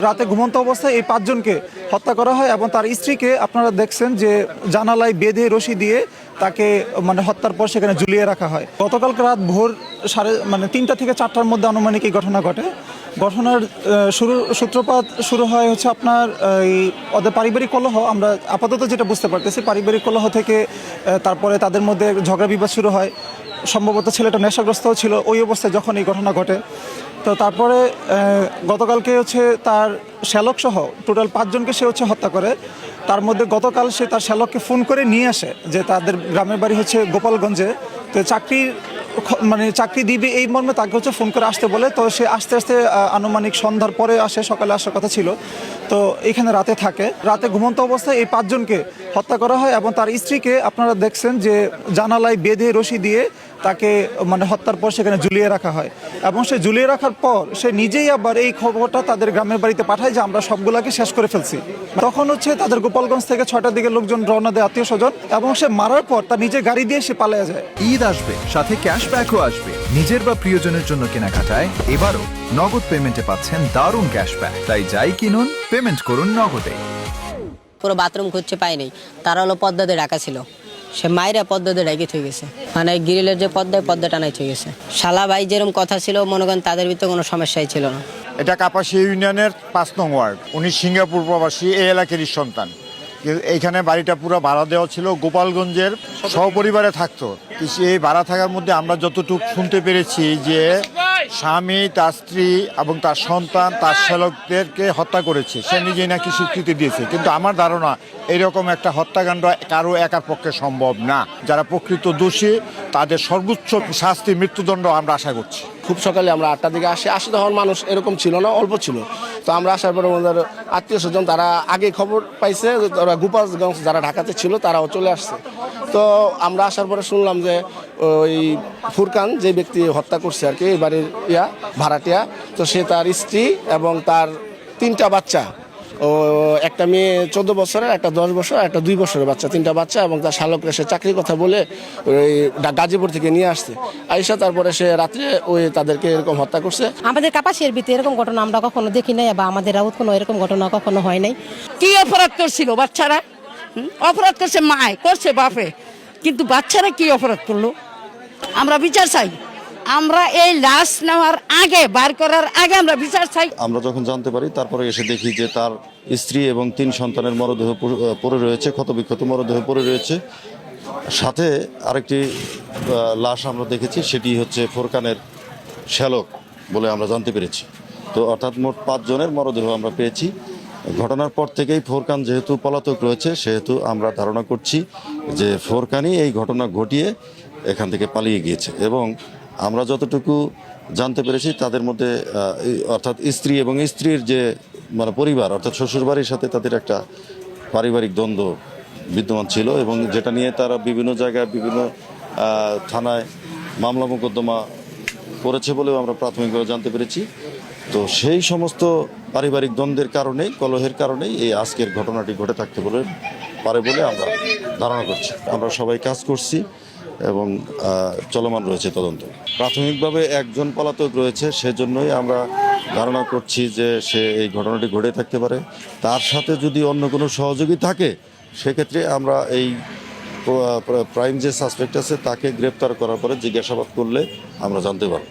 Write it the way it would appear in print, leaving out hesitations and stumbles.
রাতে ঘুমন্ত অবস্থায় এই 5 জনকে হত্যা করা হয় এবং তার স্ত্রীকে আপনারা দেখছেন যে জানালায় বেঁধে রশি দিয়ে তাকে হত্যার পর সেখানে ঝুলিয়ে রাখা হয়। গতকালকে রাত ভোর 3টা থেকে 4টার মধ্যে আনুমানিক এই ঘটনা ঘটে। ঘটনার সূত্রপাত শুরু হয় হচ্ছে আপনার এই ওদের পারিবারিক কলহ। আমরা আপাতত যেটা বুঝতে পারতেছি পারিবারিক কলহ থেকে তারপরে তাদের মধ্যে ঝগড়া বিবাদ শুরু হয়। সম্ভবত ছেলেটা নেশাগ্রস্তও ছিল ওই অবস্থায় যখন এই ঘটনা ঘটে। তো তারপরে গতকালকে হচ্ছে তার শ্যালক সহ টোটাল 5 জনকে সে হত্যা করে। তার মধ্যে গতকাল সে তার শ্যালককে ফোন করে নিয়ে আসে যে তাদের গ্রামের বাড়ি হচ্ছে গোপালগঞ্জে। তো চাকরি দিবে এই মর্মে তাকে ফোন করে আসতে বলে। তো সে আস্তে আস্তে আনুমানিক সন্ধ্যার পরে আসে, সকালে আসার কথা ছিল। তো এখানে রাতে থাকে। রাতে ঘুমন্ত অবস্থায় এই 5 জনকে হত্যা করা হয় এবং তার স্ত্রীকে আপনারা দেখছেন যে জানালায় বেঁধে রশি দিয়ে তাকে হত্যার পর সেখানে ঝুলিয়ে রাখা হয় এবং সে ঝুলিয়ে রাখার পর সে নিজেই আবার এই খবরটা তাদের গ্রামের বাড়িতে পাঠায় যে আমরা সবগুলাকে শেষ করে ফেলছি। তখন তাদের গোপালগঞ্জ থেকে 6টার দিকে লোকজন রওনা দেয়, আত্মীয় স্বজন, এবং সে মারার পর তার নিজের গাড়ি দিয়ে সে পালিয়ে যায়। ঈদ আসবে, সাথে ক্যাশব্যাকও আসবে। নিজের বা প্রিয়জনের জন্য কেনাকাটায় এবারও নগদ পেমেন্টে পাচ্ছেন দারুণ ক্যাশব্যাক। তাই যাই কিনুন, পেমেন্ট করুন নগদে। পুরো বাথরুম খুঁজছে পায়নি, তারা হলো পদ্মাতে ঢাকা ছিল, সে মায়েরা পদ্মাতে ঢাকি থয়ে গেছে, গ্রিলের যে পদ্মা টানাই থয়ে গেছে। শালা ভাই যেরকম কথা ছিল মনে করেন তাদের ভিতরে কোনো সমস্যাই ছিল না। এটা কাপাসিয়া ইউনিয়নের 5 নং ওয়ার্ড। উনি সিঙ্গাপুর প্রবাসী, এই এলাকারই সন্তান। এইখানে বাড়িটা পুরো ভাড়া দেওয়া ছিল, গোপালগঞ্জের সহপরিবারে থাকতো। এই ভাড়া থাকার মধ্যে আমরা যতটুকু শুনতে পেরেছি যে স্বামী, তার স্ত্রী এবং তার সন্তান তার শ্যালকদেরকে হত্যা করেছে। সে নিজেই নাকি স্বীকৃতি দিয়েছে। কিন্তু আমার ধারণা এরকম একটা হত্যাকাণ্ড কারো একার পক্ষে সম্ভব না। যারা প্রকৃত দোষী তাদের সর্বোচ্চ শাস্তি, মৃত্যুদণ্ড আমরা আশা করছি। খুব সকালে আমরা 8টার দিকে আসি তখন মানুষ এরকম ছিল না, অল্প ছিল। তো আমরা আসার পরে আমাদের আত্মীয় স্বজন তারা আগে খবর পাইছে, ওরা গোপালগঞ্জ যারা ঢাকাতে ছিল তারাও চলে আসছে। তো আমরা আসার পরে শুনলাম যে ওই ফুরকান যে ব্যক্তি হত্যা করছে আর কি, এই বাড়ির ভাড়াটিয়া, তো সে তার স্ত্রী এবং তার 3টা বাচ্চা, ও একটা মেয়ে 14 বছরের, একটা 10 বছর, একটা 2 বছরের বাচ্চা, 3টা বাচ্চা, এবং তার শালকরে সে চাকরির কথা বলে ওই গাজীপুর থেকে নিয়ে আসছে আইসা। তারপরে সে রাত্রে ওই তাদেরকে এরকম হত্যা করছে। আমাদের কাপাসিয়ার ভিতরে এরকম ঘটনা আমরা কখনো দেখি নাই, বা আমাদের কোনো এরকম ঘটনা কখনো হয় নাই। কি অপরাধ করছিল বাচ্চারা? অপরাধ করছে মায়, করছে বাপে, কিন্তু বাচ্চারা কি অপরাধ করলো? আমরা বিচার চাই। আমরা এই লাশ নেওয়ার আগে, বার করার আগে আমরা বিচার চাই। আমরা যখন জানতে পারি তারপরে এসে দেখি যে তার স্ত্রী এবং 3 সন্তানের মরদেহ পড়ে রয়েছে, ক্ষতবিক্ষত মরদেহ পড়ে রয়েছে। সাথে আরেকটি লাশ আমরা দেখেছি, সেটি হচ্ছে ফোরকানের শ্যালক বলে আমরা জানতে পেরেছি। তো অর্থাৎ মোট 5 জনের মরদেহ আমরা পেয়েছি। ঘটনার পর থেকেই ফোরকান যেহেতু পলাতক রয়েছে, সেহেতু আমরা ধারণা করছি যে ফোরকানই এই ঘটনা ঘটিয়ে এখান থেকে পালিয়ে গিয়েছে। এবং আমরা যতটুকু জানতে পেরেছি তাদের মধ্যে অর্থাৎ স্ত্রী এবং স্ত্রীর যে পরিবার, অর্থাৎ শ্বশুরবাড়ির সাথে তাদের একটা পারিবারিক দ্বন্দ্ব বিদ্যমান ছিল, এবং যেটা নিয়ে তারা বিভিন্ন জায়গায় বিভিন্ন থানায় মামলা মোকদ্দমা করেছে বলেও আমরা প্রাথমিকভাবে জানতে পেরেছি। তো সেই সমস্ত পারিবারিক দ্বন্দ্বের কারণেই, কলহের কারণেই এই আজকের ঘটনাটি ঘটে থাকতে পারে বলে আমরা ধারণা করছি। আমরা সবাই কাজ করছি এবং চলমান রয়েছে তদন্ত। প্রাথমিকভাবে একজন পলাতক রয়েছে, সেজন্যই আমরা ধারণা করছি যে সে এই ঘটনাটি ঘটে থাকতে পারে। তার সাথে যদি অন্য কোনো সহযোগী থাকে সেক্ষেত্রে আমরা এই প্রাইম যে সাসপেক্ট আছে তাকে গ্রেপ্তার করার পরে জিজ্ঞাসাবাদ করলে আমরা জানতে পারব।